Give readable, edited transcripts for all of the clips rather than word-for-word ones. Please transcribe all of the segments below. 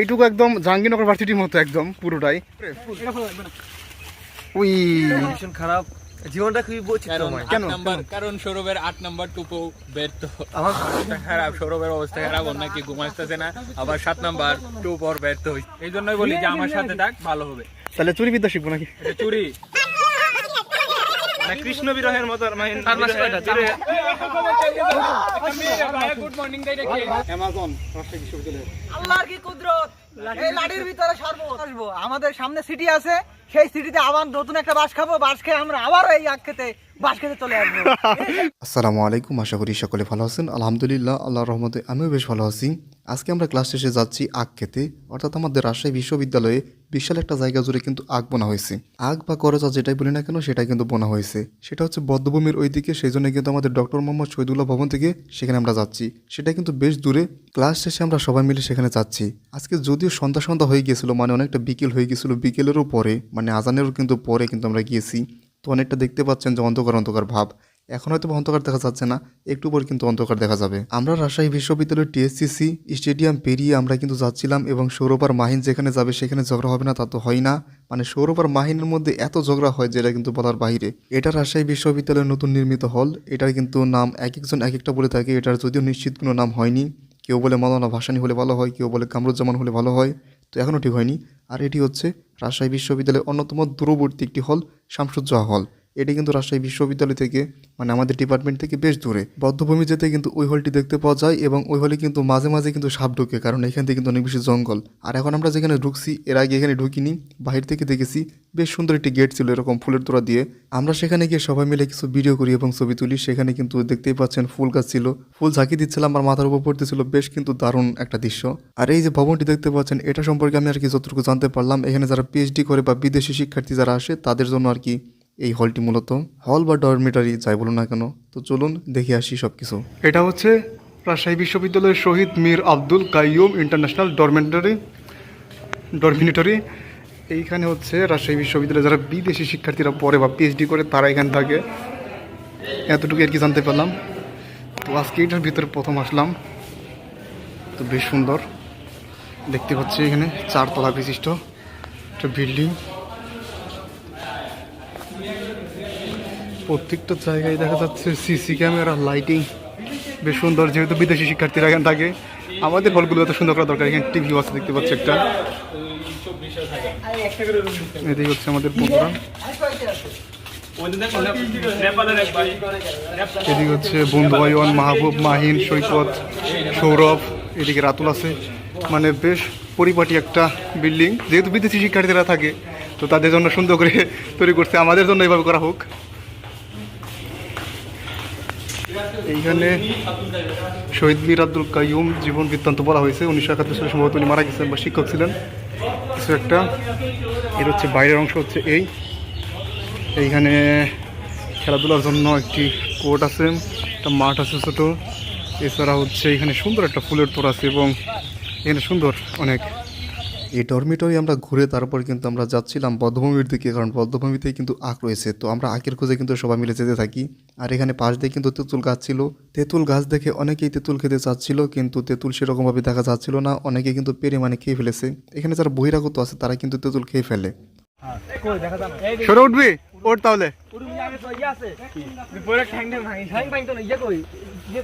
এইটুকু একদম জাহাঙ্গীরনগর ভার্সিটির মতো একদম পুরোটাই। ওই ভীষণ খারাপ জীবনটা খুবই বৈচিত্র্যময়। কেন? কারণ সৌরভের 8 নাম্বার টুপো ব্যর্থ। আমার অবস্থা খারাপ, সৌরভের অবস্থা খারাপ, ওর নাকি ঘুমাইতেছে না, আবার 7 নাম্বার টুপো ব্যর্থ হইছে। এই জন্যই বলি যে আমার সাথে থাক, ভালো হবে। তাহলে চুরি বিদ্যা শিখবো নাকি? এটা চুরি মানে কৃষ্ণ বিরহের মতো গুড মর্নিং গাইড কে অ্যামাজন রাজশাহী বিশ্ববিদ্যালয়। আল্লাহর কি কুদরত, এই লাড়ির ভিতরে আসবো। আমাদের সামনে সিটি আছে, সেই সিটিতে আবার নতুন একটা বাস খাবো। বাস খেয়ে আমরা আবার এই আখ খেতে বাস খেতে চলে আসবো। আসসালামু আলাইকুম, আশা করি সকলে ভালো আছেন। আলহামদুলিল্লাহ, আল্লাহর রহমতে আমিও বেশ ভালো আছি। আজকে আমরা ক্লাস শেষে যাচ্ছি আখ খেতে, অর্থাৎ আমাদের রাজশাহী বিশ্ববিদ্যালয়ে বিশাল একটা জায়গা জুড়ে কিন্তু আখ বোনা হয়েছে। আখ বা করজা যেটাই বলি না কেন সেটাই কিন্তু বোনা হয়েছে। সেটা হচ্ছে বদ্ধভূমির ওইদিকে, সেই জন্য কিন্তু আমাদের ডক্টর মোহাম্মদ শহীদুল্লাহ ভবন থেকে সেখানে আমরা যাচ্ছি। সেটা কিন্তু বেশ দূরে। ক্লাস শেষে আমরা সবাই মিলে সেখানে যাচ্ছি। আজকে যদিও সন্ধ্যা হয়ে গিয়েছিল, মানে অনেকটা বিকেল হয়ে গিয়েছিল, বিকেলেরও পরে মানে আজানেরও কিন্তু পরে কিন্তু আমরা গিয়েছি। তো অনেকটা দেখতে পাচ্ছেন যে অন্ধকার ভাব। এখন হয়তো অন্ধকার দেখা যাচ্ছে না, একটু পর কিন্তু অন্ধকার দেখা যাবে। আমরা রাজশাহী বিশ্ববিদ্যালয়ের টিএসসিসি স্টেডিয়াম পেরিয়ে আমরা কিন্তু যাচ্ছিলাম, এবং সৌরভ আর মাহিন যেখানে যাবে সেখানে ঝগড়া হবে না তা তো হয় না। মানে সৌরভ আর মাহিনের মধ্যে এত ঝগড়া হয় যেটা কিন্তু বলার বাইরে। এটা রাজশাহী বিশ্ববিদ্যালয়ের নতুন নির্মিত হল। এটার কিন্তু নাম এক একজন এক একটা বলে থাকে। এটার যদিও নিশ্চিত কোনো নাম হয়নি। কেউ বলে মাওলানা ভাসানী হলে ভালো হয়, কেউ বলে কামরুজ্জামান হলে ভালো হয়, তো এখনও ঠিক হয়নি। আর এটি হচ্ছে রাজশাহী বিশ্ববিদ্যালয়ের অন্যতম দূরবর্তী একটি হল, শামসুজ্জোহা হল। এটি কিন্তু রাজশাহী বিশ্ববিদ্যালয় থেকে মানে আমাদের ডিপার্টমেন্ট থেকে বেশ দূরে। বদ্ধভূমি যেতে কিন্তু ওই হলটি দেখতে পাওয়া যায়, এবং ওই হলে কিন্তু মাঝে মাঝে কিন্তু সাপ ঢুকে, কারণ এখান থেকে কিন্তু অনেক বেশি জঙ্গল। আর এখন আমরা যেখানে ঢুকছি, এর আগে এখানে ঢুকিনি, বাহির থেকে দেখেছি। বেশ সুন্দর একটি গেট ছিল এরকম ফুলের তোড়া দিয়ে। আমরা সেখানে গিয়ে সবাই মিলে কিছু ভিডিও করি এবং ছবি তুলি। সেখানে কিন্তু দেখতেই পাচ্ছেন ফুল গাছ ছিল, ফুল ঝাঁকি দিচ্ছিলাম, আমার মাথার উপর পড়তেছিল। বেশ কিন্তু দারুণ একটা দৃশ্য। আর এই যে ভবনটি দেখতে পাচ্ছেন, এটা সম্পর্কে আমি আর কি যতটুকু জানতে পারলাম, এখানে যারা পিএইচডি করে বা বিদেশি শিক্ষার্থী যারা আসে তাদের জন্য আর কি এই হলটি মূলত হল বা ডরমিটারি যাই বলুন না কেন। তো চলুন দেখে আসি সব কিছু। এটা হচ্ছে রাজশাহী বিশ্ববিদ্যালয়ের শহীদ মীর আব্দুল কাইয়ুম ইন্টারন্যাশনাল ডরমিটরি। এইখানে হচ্ছে রাজশাহী বিশ্ববিদ্যালয়ে যারা বিদেশি শিক্ষার্থীরা পড়ে বা পিএইচডি করে তারা এখানে থাকে। এতটুকু আর কি জানতে পারলাম। তো আজকে এটার ভিতরে প্রথম আসলাম। তো বেশ সুন্দর দেখতে পাচ্ছি। এখানে 4 তলা বিশিষ্ট একটা বিল্ডিং। প্রত্যেকটা জায়গায় দেখা যাচ্ছে সিসি ক্যামেরা, লাইটিং বেশ সুন্দর। যেহেতু বিদেশি শিক্ষার্থীরা এখানে থাকে, আমাদের হলগুলো এত সুন্দর করা দরকার। এখানে টিভিও আছে দেখতে পাচ্ছি একটা। এদিকে হচ্ছে আমাদের বন্ধুরা, এদিকে হচ্ছে বন্ধু আয়ন, মাহবুব, মাহিন, সৈকত, সৌরভ, এদিকে রাতুল আছে। মানে বেশ পরিপাটি একটা বিল্ডিং। যেহেতু বিদেশি শিক্ষার্থীরা থাকে তো তাদের জন্য সুন্দর করে তৈরি করছে, আমাদের জন্য এইভাবে করা হোক। এইখানে শহীদ মীর আব্দুল কাইয়ুম জীবন বৃত্তান্ত বলা হয়েছে। 1971 সালে সম্ভবত উনি মারা গেছেন বা শিক্ষক ছিলেন কিছু একটা। এর হচ্ছে বাইরের অংশ হচ্ছে এইখানে খেলাধুলার জন্য একটি কোর্ট আছে, একটা মাঠ আছে ছোট। এছাড়া হচ্ছে এখানে সুন্দর একটা ফুলের তোড় আছে, এবং এখানে সুন্দর অনেক। এই ডরমিটরি আমরা ঘুরে তারপর কিন্তু আমরা যাচ্ছিলাম বদ্ধভূমির দিকে, কারণ বদ্ধভূমিতেই কিন্তু আখ রয়েছে। তো আমরা আখের খোঁজে কিন্তু সবাই মিলে যেতে থাকি। আর এখানে পাশ দিয়ে কিন্তু তেঁতুল গাছ ছিল। তেঁতুল গাছ দেখে অনেকেই তেঁতুল খেতে চাচ্ছিল, কিন্তু তেঁতুল সেরকমভাবে দেখা যাচ্ছিল না। অনেকে কিন্তু পেরে মানে খেয়ে ফেলেছে। এখানে যারা বহিরাগত আছে তারা কিন্তু তেঁতুল খেয়ে ফেলে। সরে উঠবি, ওঠ তাহলে।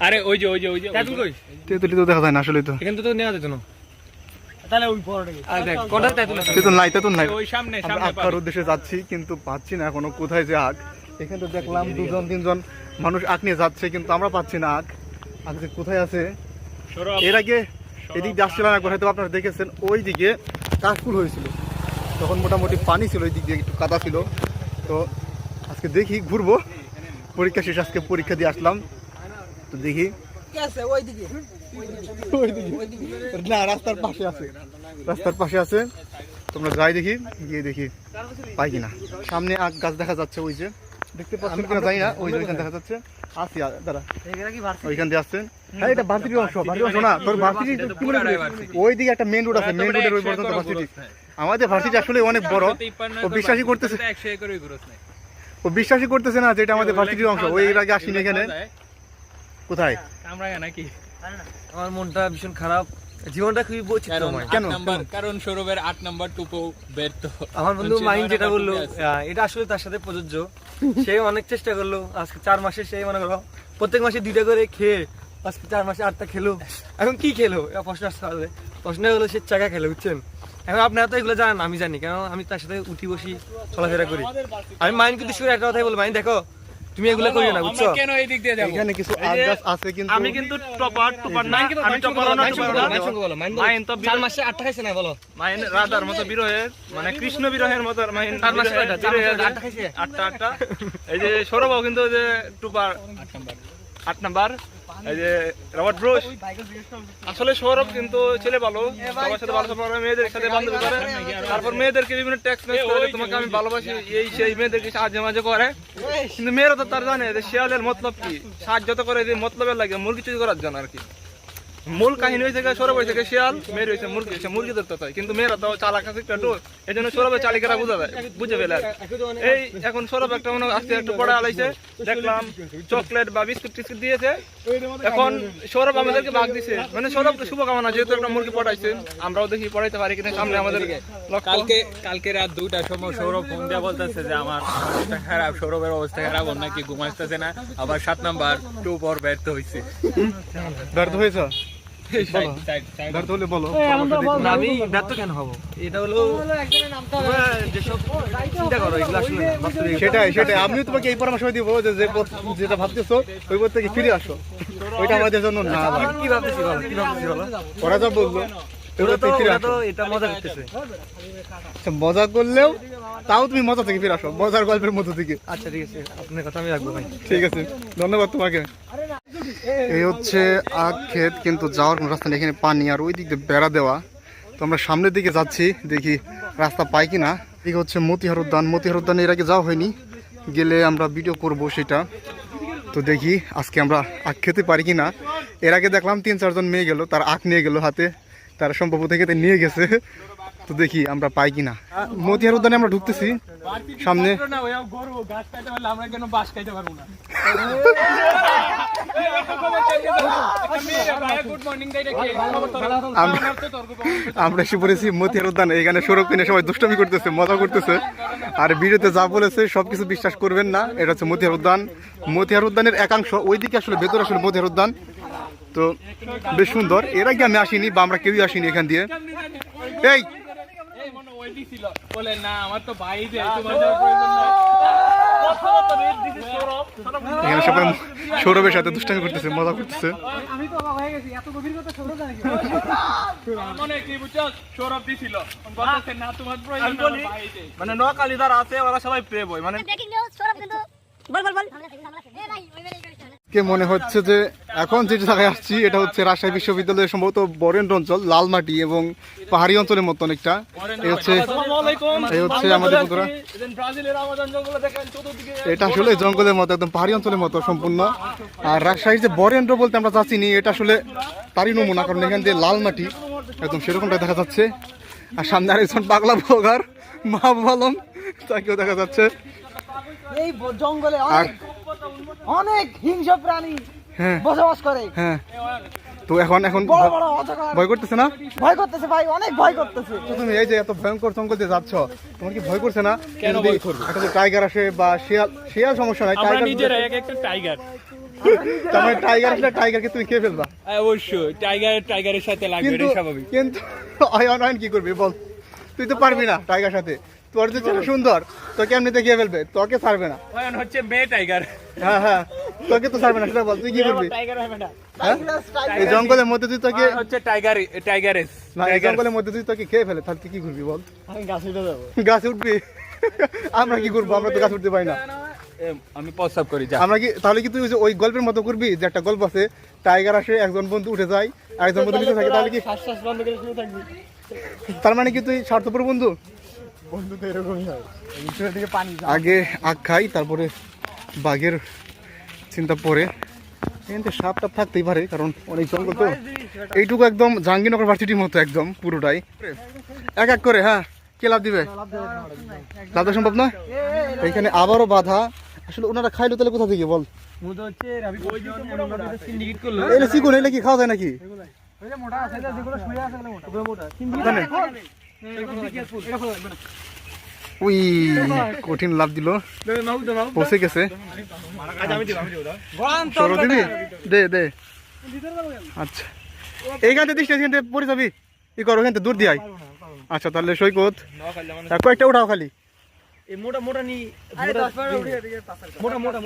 আরে ওই যে তেঁতুলি তো দেখা যায় না আসলে। তো এখান তো নেওয়া যেত না। তেঁতুল নাই। ওই সামনে আখ খাওয়ার উদ্দেশ্যে যাচ্ছি, কিন্তু পাচ্ছি না এখনো কোথায় যে আখ। এখানে তো দেখলাম 2-3জন মানুষ আখ নিয়ে যাচ্ছে, কিন্তু আমরা পাচ্ছি না আখ যে কোথায় আছে। এর আগে এদিক দিয়ে আসছিলাম একবার, হয়তো আপনারা দেখেছেন, ওই দিকে কাশফুল হয়েছিল, তখন মোটামুটি পানি ছিল, ওই দিক দিয়ে একটু কাদা ছিল। তো আজকে দেখি ঘুরবো, পরীক্ষা শেষ, আজকে পরীক্ষা দিয়ে আসলাম। তো দেখি না, রাস্তার পাশে আছে। তোমরা যাই দেখি, গিয়ে দেখি পাই কিনা। সামনে আখ গাছ দেখা যাচ্ছে, ওই যে দেখতে পাচ্ছেন কিনা জানি না, ওই যে ওইখানে দেখা যাচ্ছে। আসি দাঁড়া, ওইখান দিয়ে আসছেন। হ্যাঁ, এটা ভার্সিটির অংশ না, তোর ভার্সিটি কি মনে করি ওই দিকে একটা মেইন রোড আছে, মেইন রোডের ওই পর্যন্ত ভার্সিটি। আমাদের ভার্সিটি আসলে অনেক বড়। ও বিশ্বাসই করতেছে না যে এটা আমাদের ভার্সিটির অংশ। ওই এর আগে আসিনি এখানে। কোথায় আমরা নাকি আমার মনটা ভীষণ খারাপ। জীবনটা খুবই বৈচিত্র্যময়। কারণ সৌরভের 8 নাম্বার টুপো ব্যর্থ। আমার বন্ধু মাইন যেটা বললো এটা আসলে তার সাথে প্রযোজ্য। সে অনেক চেষ্টা করলো, আজকে 4 মাসে সে মনে করো প্রত্যেক মাসে 2টা করে খেয়ে আজকে 4 মাসে 8টা খেলো। এখন কি খেলো প্রশ্ন আসতে পারবে, প্রশ্ন হলো সে চাকা খেলো, বুঝছেন? এখন আপনারা তো এগুলো জানেন, আমি জানি, কারণ আমি তার সাথে উঠি বসি চলাফেরা করি। আমি মাইন কিন্তু শুরু একটা কথাই বলবো, মাইন দেখো তুমি এগুলো করিও না, বুঝছো? কেন এই দিক দিয়ে যাবো? এখানে কিছু আগ গাছ আছে কিন্তু আমি কিন্তু টপার না, আমি টপার না, মাইন তো 4 মাসে 8টা খাইছে না বলো? মাইন রাধার মতো বিরহের, মানে কৃষ্ণ বিরহের মতো মাইন 4 মাসে বিরহের, 8টা খাইছে। আটটা এই যে সৌরভও কিন্তু ওই যে টুপার 8 নাম্বার, এই যে রবার্ট ব্রুস। আসলে সৌরভ কিন্তু ছেলে ভালো, সবার সাথে ভালো সম্পর্ক, মেয়েদের সাথে বান্ধবী করে, তারপর মেয়েদেরকে বিভিন্ন ট্যাক্স করে, তোমাকে আমি ভালোবাসি এই সেই মেয়েদেরকে সাহায্য মাঝে করে। কিন্তু মেয়েরা তো তার জানে যে শিয়ালের মতলব কি, সাহায্য তো করে যে মতলবের লাগে, মুরগি চুরি করার জন্য আর কি। মূল কাহিনী হয়েছে সৌরভ হয়েছে শিয়াল, মেয়ের হয়েছে মুরগি, মুরগি ধরতে হয়। কিন্তু মেয়েরা তো চালাক আছে একটু, এই জন্য সৌরভের চালিকারা বুঝে ফেলে। এই এখন সৌরভ একটা মনে আজকে একটু পড়া আলাইছে, দেখলাম চকলেট বা বিস্কুট টিস্কুট দিয়েছে। এখন সৌরভ আমাদেরকে ভাগ দিছে, মানে সৌরভকে শুভকামনা, যেহেতু একটা মুরগি পড়াইছে, আমরাও দেখি পড়াইতে পারি কিনা সামনে আমাদের কালকে রাত 2টার সময় সৌরভ ফোন দিয়ে বলতেছে যে আমার অবস্থা খারাপ, সৌরভের অবস্থা খারাপ, ওর নাকি ঘুম আসতেছে না, আবার 7 নাম্বার টুপর ব্যর্থ হয়েছে। ব্যর্থ হয়েছে? ব্যর্থ হলে বলো। না, আমি ব্যর্থ কেন হবো? এটা হলো তোমরা যেসব চিন্তা করো এগুলো আসলে না, বাস্তবে সেটাই আমিও তোমাকে এই পরামর্শ দিব যে যেটা ভাবতেছো ওই পথ থেকে ফিরে আসো, ওইটা আমাদের জন্য না ভাই। কি ভাবতেছি বলো, কি ভাবতেছি বলো? ওরা যা বললো ওরা তো ফিরে ওরা আসো। তো এটা মজা করতেছে। আচ্ছা, মজা করলেও তাও তুমি মজা থেকে ফিরে আসো, মজার গল্পের মধ্যে থেকে। আচ্ছা ঠিক আছে, আপনার কথা আমি রাখবো ভাই। ঠিক আছে, ধন্যবাদ তোমাকে। এই হচ্ছে আখ ক্ষেত, কিন্তু যাওয়ার কোনো রাস্তা নেই, এখানে পানি আর ওই দিক দিয়ে বেড়া দেওয়া। তো আমরা সামনের দিকে যাচ্ছি, দেখি রাস্তা পাই কিনা। এই হচ্ছে মতিহার উদ্যান। মতিহার উদ্যানে এর আগে যাওয়া হয়নি, গেলে আমরা ভিডিও করব সেটা। তো দেখি আজকে আমরা আখ খেতে পারি কিনা। এর আগে দেখলাম 3-4 জন মেয়ে গেল, তার আখ নিয়ে গেল হাতে, তারা সম্ভব থেকে নিয়ে গেছে। তো দেখি আমরা পাই কিনা। মতিহার উদ্যানে আমরা ঢুকতেছি, সামনে আমরা কেন বাস খাইতে পারবো না? আমরা এসে পড়েছি মতিহার উদ্যান। এখানে সৌরভ কিনে সবাই দুষ্টামি করতেছে, মজা করতেছে। আর ভিডিওতে যা বলেছে সবকিছু বিশ্বাস করবেন না। এটা হচ্ছে মতিহার উদ্যান। মতিহার উদ্যানের একাংশ, ওইদিকে আসলে ভেতরে আসলে মতিহার উদ্যান। তো বেশ সুন্দর। এর আগে আমি আসিনি, বা আমরা কেউই আসিনি এখান দিয়ে। এই বলে না, আমার তো ভাই যে তোমার যাওয়ার প্রয়োজন নাই। এখানে সবাই সৌরভের সাথে দুষ্টামি করতেছে, মজা করতেছে। আমি তো অবাক হয়ে গেছি, এত গভীর কথা সৌরভ জানে কি? মনে কি বুঝছো, সৌরভ দিছিল, বলতেছে না তোমার প্রয়োজন নাই, আমার ভাই যে। মানে নোয়াখালী যারা আছে ওরা সবাই প্রে বই, মানে ব্রেকিং নিউজ সৌরভ কিন্তু বল এ ভাই ওই বেলে কে মনে হচ্ছে যে এখন যে জায়গায় আসছি এটা হচ্ছে রাজশাহী বিশ্ববিদ্যালয়ের সম্ভবত বরেন্দ্র অঞ্চল, লালমাটি এবং পাহাড়ি অঞ্চলের মতন একটা। এই হচ্ছে আমাদের বন্ধুরা, ব্রাজিলের আমাজন জঙ্গল দেখেন চতুর্দিকে, এটা আসলে জঙ্গলের মতো, একদম পাহাড়ি অঞ্চলের মতো সম্পূর্ণ। আর রাজশাহীর যে বরেন্দ্র বলতে আমরা যাচ্ছিনি, এটা আসলে তারই নমুনা, কারণ এখান দিয়ে লাল মাটি একদম সেরকমটা দেখা যাচ্ছে। আর সামনে আরেকজন পাগলা ব্লগার মাহবুব আলম, তাকেও দেখা যাচ্ছে। এই জঙ্গলে অনেক হিংস্র প্রাণী হ্যাঁ বসবাস করে। হ্যাঁ, তো এখন বড় বড় অজগর ভয় করতেছে না? ভয় করতেছে ভাই, অনেক ভয় করতেছে। তো তুমি এই যে এত ভয়ঙ্কর জঙ্গল দিয়ে যাচ্ছ, তোমার কি ভয় করছে না? কেন যদি ভয় করবে? একটা টাইগার আসে বা শিয়াল সমস্যা নাই, আমরা টাইগার নিজেরা এক একটা টাইগার। তার মানে টাইগার আসলে টাইগারকে তুমি খেয়ে ফেলবা। অবশ্যই টাইগারের সাথে লাগবে, কিন্তু এটা স্বাভাবিক। কিন্তু অয়ন কি করবি বল, তুই তো পারবি না টাইগার সাথে। তোর যে ছেলে সুন্দর, তোকে এমনিতে খেয়ে ফেলবে, তোকে ছাড়বে না। অয়ন হচ্ছে মেয়ে টাইগার। হ্যাঁ হ্যাঁ, তোকে তো ছাড়বে না, সেটা বল, তুই কি করবি? হ্যাঁ? এই জঙ্গলের মধ্যে তুই তোকে আর হচ্ছে টাইগারেস। না, এই জঙ্গলের মধ্যে তুই তোকে খেয়ে ফেলে, তাহলে তুই কি করবি বল? আমি গাছে উঠে যাবো। গাছে উঠবি? আমরা কি করবো, আমরা তো গাছ উঠতে পারি না। আমি প্রস্তাব করি, যা। আমরা কি তাহলে কি তুই ওই গল্পের মতো করবি, যে একটা গল্প আছে, টাইগার আসে, একজন বন্ধু উঠে যায়, আরেকজন বন্ধু নিচে থাকে, তাহলে কি শ্বাস বন্ধ করে শুয়ে থাকবি। তার মানে কি তুই স্বার্থপর বন্ধু? বন্ধু তো এরকমই হয়, নিচের দিকে পানি যায়। আগে আখ খাই, তারপরে বাঘের চিন্তা পরে। কিন্তু সাপ টাপ থাকতেই পারে, কারণ অনেক জঙ্গল তো। এইটুকু একদম জাহাঙ্গীরনগর ভার্সিটির মতো, একদম পুরোটাই এক এক করে। হ্যাঁ, কে লাভ দিবে? লাভ দেওয়া সম্ভব না। এইখানে আবারও বাধা। আসলে ওনারা খাইলো তাহলে কোথা থেকে বল? মুদ হচ্ছে রাবি সিন্ডিকেট করলো। এলে চিকুন, এলে কি খাওয়া যায় নাকি? উই কঠিন লাভ দিল, পৌঁছে গেছে। সরো দিবি, দে দে। আচ্ছা এইখান থেকে দিস, এখান থেকে পড়ে যাবি, ই করো এখান থেকে দূর দিয়ে আয়। আচ্ছা তাহলে সৈকত কয়েকটা উঠাও খালি। মোটা মোটা নি মোটা মোটা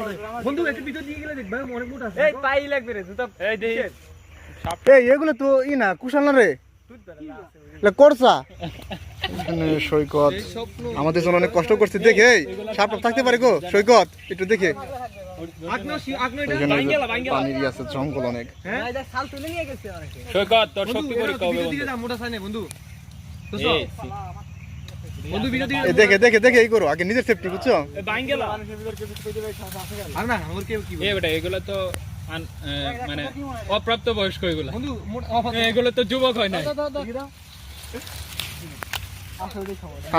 বন্ধু একটু ভিতর দিয়ে গেলে দেখবে অনেক মোটা আছে। এই পাই লাগবে রে জুতা। এই দেই এই এগুলো তো ই না কুশাল না রে, করছা। সৈকত আমাদের জন্য অনেক কষ্ট করছে, দেখে সাপ থাকতে পারে গো সৈকত, একটু দেখে। এখানে পানির আছে, জঙ্গল অনেক। শাল তুলে নিয়ে গেছে অনেকে। সৈকত তোর শক্তি পরীক্ষা হবে বন্ধু। মোটা সাইনে বন্ধু এই, বন্ধু ভিডিও দিয়ে এই দেখে দেখে দেখে এই করো, আগে নিজের সেফটি বুঝছো। আর না আমার কেউ কি এ বেটা এগুলো তো মানে অপ্রাপ্ত বয়স্ক এগুলো, বন্ধু এগুলো তো যুবক হয় না।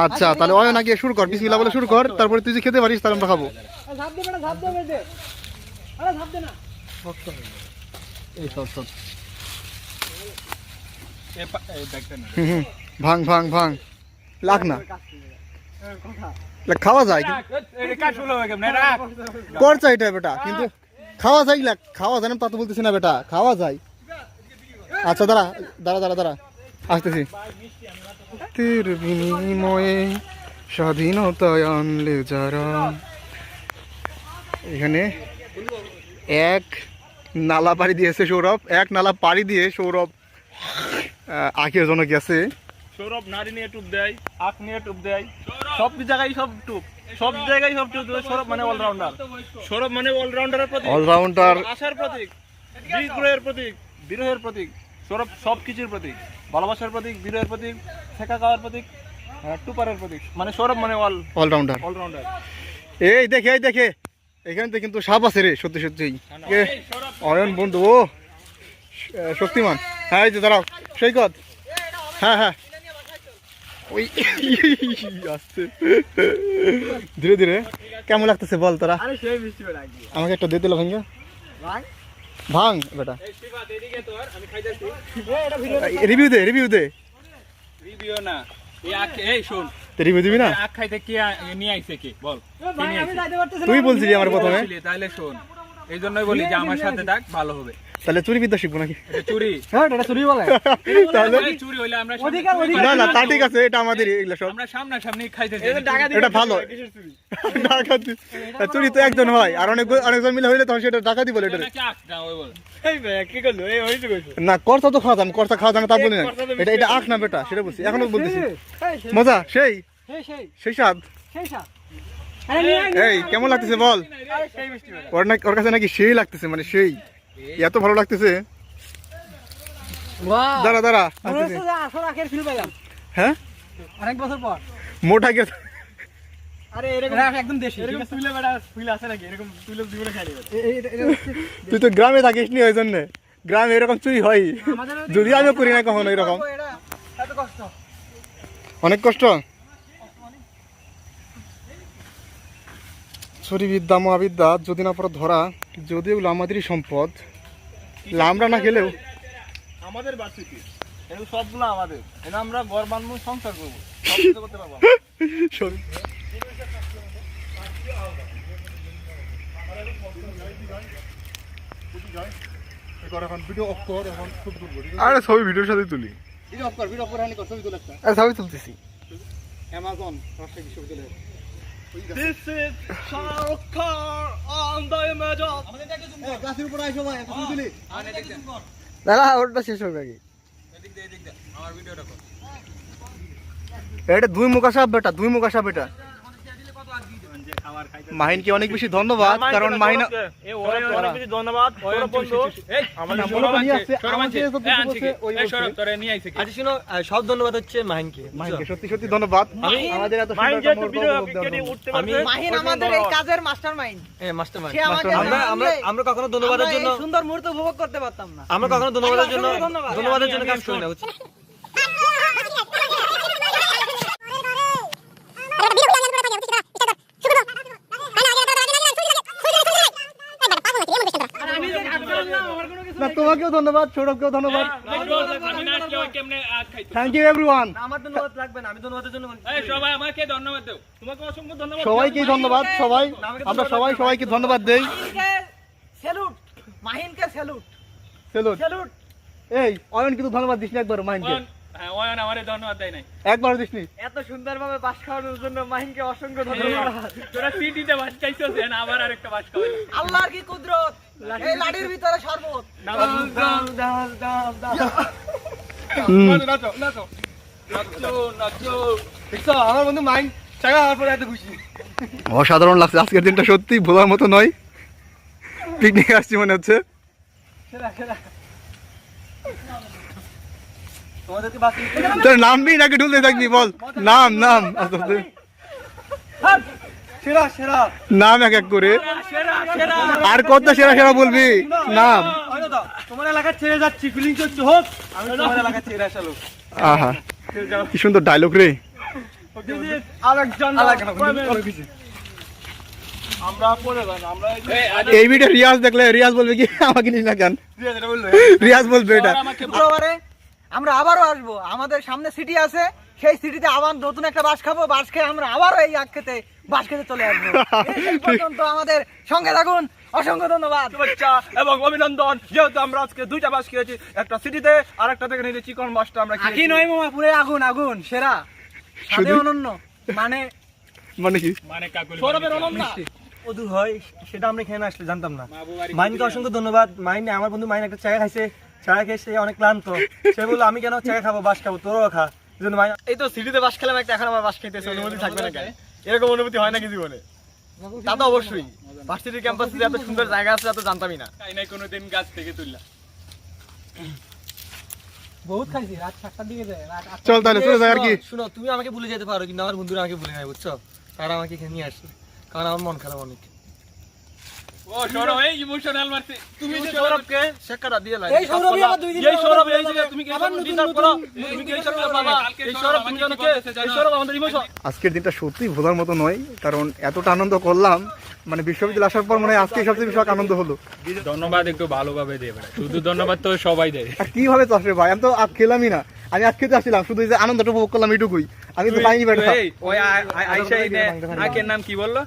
আচ্ছা তাহলে অয়ন আগে শুরু কর, বিসমিল্লাহ বলে শুরু কর, তারপরে তুই যে খেতে পারিস তাহলে আমরা খাবো। ঝাপ দে বেটা, ঝাপ দে বেটা। আরে ঝাপ দে না। এই সব সব এই ব্যাগটা না, ভাঙ ভাঙ ভাঙ, লাগ না খাওয়া যায় এই কাজ শুরু হয়ে গেল না রাখ। করছা এটা বেটা, কিন্তু খাওয়া যায়, খাওয়া যায় না তা তো বলতেছি না বেটা, খাওয়া যায়। আচ্ছা দাঁড়া দাঁড়া দাঁড়া দাঁড়া, আসতেছি। তীর বিনিময়ে স্বাধীনতায় আনলে যারা, এখানে এক নালা পাড়ি দিয়েছে সৌরভ, এক নালা পাড়ি দিয়ে সৌরভ আখের জন্য গেছে। সৌরভ নারী নিয়ে টুপ দেয়, আখ নিয়ে টুপ দেয়, সব জায়গায় সব টুপ, সব জায়গায় সব টুপ। সৌরভ মানে অলরাউন্ডার, সৌরভ মানে অলরাউন্ডারের প্রতীক, অলরাউন্ডার, আশার প্রতীক, বিগ্রহের প্রতীক, বিরহের প্রতীক। সৌরভ সব কিছুর প্রতীক, ভালোবাসার প্রতীক, বিরহের প্রতীক, ঠেকা খাওয়ার প্রতীক, টুপারের প্রতীক। মানে সৌরভ মানে অলরাউন্ডার। অলরাউন্ডার। এই দেখে এই দেখে, এখানে তো কিন্তু সাপ আছে রে, সত্যি সত্যি। অয়ন বন্ধু ও শক্তিমান। হ্যাঁ এই যে দাঁড়াও সৈকত, হ্যাঁ হ্যাঁ ওই আসছে ধীরে ধীরে। কেমন লাগতেছে বল তোরা? আমাকে একটা দিয়ে দিল ভাঙ্গা, ভাঙ বেটা। রিভিউ দে রিভিউ দে। রিভিউ না, এই আখ এই শুন, রিভিউ দিবি না? আখ খাইতে কি নিয়ে আইছে কি বল? তুই বলছিলি আমার প্রথমে, তাহলে শোন, এই জন্যই বলি যে আমার সাথে থাক, ভালো হবে। তাহলে চুরি বিদ্যা শিখবো নাকি? এটা চুরি, হ্যাঁ এটা চুরি বলে। তাহলে এই চুরি হইলে আমরা না না তা ঠিক আছে, এটা আমাদের এগুলো সব, আমরা সামনাসামনি খাইতে এটা ভালো। ডাকাতি চুরি তো একজন হয়, আর অনেকজন মিলে হইলে তখন সেটা ডাকাতি বলে। এটা নাকি আখ না ওই বল। এই ভাই কি করলো? এই হইছে কইছো না, কর্তা তো খাওয়া যান, কর্তা খাওয়া যান তা বলি না, এটা এটা আখ না বেটা, সেটা বলছি, এখনো বলতেছি। মজা সেই সেই স্বাদ। এই কেমন লাগতেছে বল? ওর কাছে নাকি সেই লাগতেছে, মানে সেই এত ভালো লাগতেছে। দাঁড়া দাঁড়া আসতেছি। আসল আখের ফিল পেলাম। হ্যাঁ অনেক বছর পর। মোটা গেছে। আরে এরকম একদম দেশি। এরকম তুলে বেটা ফুল আছে নাকি? এরকম তুলে জীবনে খাইলে তুই তো গ্রামে থাকিস নি, ওই জন্য গ্রামে এরকম চুরি হয়, যদি আমিও করি না কখনো এরকম। এত কষ্ট। অনেক কষ্ট। ছুরি বিদ্যা মহাবিদ্যা যদি না পরে ধরা, যদি ওগুলো আমাদেরই সম্পদ, আমরা না খেলেও আমাদের বার্ষিকী, এগুলো সবগুলো আমাদের। এটা আমরা ঘর বানবো, সংসার করবো, সব কিছু করতে পারবো। আরে ছবি ভিডিওর সাথে তুলি, ছবি তুলতেছি। অ্যামাজন রাজশাহী বিশ্ববিদ্যালয়। This is Shahrukh Khan on the image of গাছের উপর আইসো ভাই, ছবি তুলি। দাঁড়া ওটা শেষ হবে আগে। আমার ভিডিওটা কর। এটা দুই মুখা সাপ বেটা, দুই মুখা সাপ এটা। মাহিনকে অনেক বেশি ধন্যবাদ, কারণ মাহিন এই ওরে অনেক বেশি ধন্যবাদ। সৌরভ বন্ধু এই আমাদের সৌরভ নিয়ে আনছে, আসছে, সৌরভ আমাকে আনছে, তো এই আনছে কি? ওই এই সৌরভ তোরে নিয়ে আইছে কি? আচ্ছা শুনো, সব ধন্যবাদ হচ্ছে মাহিনকে। মাহিনকে সত্যি সত্যি ধন্যবাদ। আমাদের এত মাইন্ড সুন্দর একটা যেহেতু মুহূর্ত ভিডিও উপভোগ দেওয়ার কেটে জন্য। উঠতে পারবে, মাহিন আমাদের এই কাজের মাস্টারমাইন্ড। মাস্টারমাইন্ড। সে আমাকে আমরা কখনো ধন্যবাদের জন্য সুন্দর মুহূর্ত উপভোগ করতে পারতাম না। আমরা কখনো ধন্যবাদের জন্য ধন্যবাদ। ধন্যবাদের জন্য কাজ করি না, বুঝছি? আমি যে না তোমার তোমাকেও ধন্যবাদ, সৌরভকেও ধন্যবাদ। আমি না আসলে ওই কেমনে আজ খাইতো। Thank you everyone. আমার ধন্যবাদ লাগবে না, আমি ধন্যবাদের জন্য বলছি। এই সবাই আমাকে ধন্যবাদ দাও। তোমাকে অসংখ্য ধন্যবাদ। সবাইকে ধন্যবাদ, সবাই আমরা সবাইকে ধন্যবাদ দেই। স্যালুট, মাহিনকে স্যালুট, চলুন স্যালুট। এই অয়ন কিন্তু ধন্যবাদ দিসনি একবার মাহিনকে, হ্যাঁ ওয়ান আমারে ধন্যবাদ দেয় নাই। একবার দিসনি। এত সুন্দরভাবে বাস খাওয়ানোর জন্য মাহিনকে অসংখ্য ধন্যবাদ। তোরা সিটিতে বাস খাইছস না আবার আরেকটা বাস খাওয়াইলি। আল্লাহর কি কুদরত, এই লাঠির ভিতরে শরবত। নাচো নাচো নাচো। দেখছো আমার বন্ধু মাহিন চাকা হওয়ার পরে এত খুশি। অসাধারণ লাগছে, আজকের দিনটা সত্যি ভোলার মতো নয়। পিকনিক আসছি মনে হচ্ছে। তোমাদেরকে বাকি তোর নামবি নাকি ঢুলতে থাকবি, বল নাম নাম আস্তে আস্তে। সেরা সেরা নাম এক এক করে, আর কত সেরা সেরা বলবি নাম। তোমার এলাকা ছেড়ে যাচ্ছি, ফিলিং করছো হোক, আমি তোমার এলাকা ছেড়ে আসা লোক। আহা কি সুন্দর ডায়লগ রে। আমরা পরে যান, আমরা এই যে এই ভিডিও রিয়াজ দেখলে রিয়াজ বলবে কি আমাকে নিস না কেন, যেটা বললো রিয়াজ বলবে এটা। শুক্রবারে আমরা আবারও আসবো, আমাদের সামনে সিটি আছে, সেই সিটিতে আবার নতুন একটা বাস খাবো, বাস খেয়ে আমরা আবারও এই আখ খেতে বাস খেতে চলে আসবো। এই পর্যন্ত আমাদের সঙ্গে থাকুন, অসংখ্য ধন্যবাদ। শুভেচ্ছা এবং অভিনন্দন। যেহেতু আমরা আজকে দুইটা বাস খেয়েছি, একটা সিটিতে আর একটা থেকে নিয়েছি চিকন বাসটা আমরা আখি খেয়েছি। নয় মামা, পুরো আগুন আগুন, সেরা সাথে শুধু? অনন্য, মানে মানে কি মানে কাকুলি সৌরভের অনন্য। মধুর হয় সেটা আমরা এখানে আসলে জানতাম না। মাহবুবাড়ি মাইনকে অসংখ্য ধন্যবাদ। মাইন আমার বন্ধু মাইন একটা চাকা খাইছে, চাকা খেয়ে সে অনেক ক্লান্ত, সে বললো আমি কেন চাকা খাবো, বাস খাবো, তোরও খা। এই জন্য মাইন এই তো সিটিতে বাস খেলাম একটা, এখন আমার বাস খাইতেছে, অনুমতি থাকবে না কেন? এরকম অনুভূতি হয় নাকি জীবনে? তা তো অবশ্যই, ভার্সিটির ক্যাম্পাসে এত সুন্দর জায়গা আছে এত জানতামই না। খাই নাই কোনোদিন গাছ থেকে তুললা। বহুত খাইছি, রাত 7টার দিকে যায়, রাত চল তাহলে চলে যাই আর কি। শুনো, তুমি আমাকে ভুলে যেতে পারো, কিন্তু আমার বন্ধুরা আমাকে ভুলে নাই, বুঝছো? তারা আমাকে এখানে নিয়ে আসছে, কারণ আমার মন খারাপ অনেক। ও সৌরভ এই ইমোশনাল মারছে। তুমি যে সৌরভকে শেখাটা দিয়ে লাই। এই সৌরভই আবার 2 দিন এই সৌরভ এই যে তুমি কি বিচার করো, তুমি কি এই সৌরভ বাবা, এই সৌরভ তুমি জানো কে? এই সৌরভ আমাদের ইমোশন। আজকের দিনটা সত্যি ভোলার মতো নয়, কারণ এতটা আনন্দ করলাম, মানে বিশ্ববিদ্যালয় আসার পর মনে হয় আজকে সবচেয়ে বেশি আনন্দ হলো। ধন্যবাদ একটু ভালোভাবে দিয়ে বেড়া। শুধু ধন্যবাদ তো সবাই দেয়। আর কিভাবে চাষ রে ভাই, আমি তো আজ খেলামই না, আমি আজ খেতে আসছিলাম, শুধু এই যে আনন্দটা উপভোগ করলাম এইটুকুই, আমি তো পাইনি বেটা। এই ওই আয়শা আকের নাম কি বললো?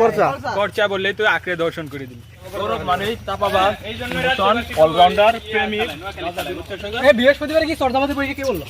করছা খরচা বললে তুই আঁকড়ে দর্শন করে দিবি। সৌরভ মানেই চাপাবাজ, এই জন্য অলরাউন্ডার, প্রেমিক। বৃহস্পতিবার কি সরদাবাদে পরীক্ষা কে বললো?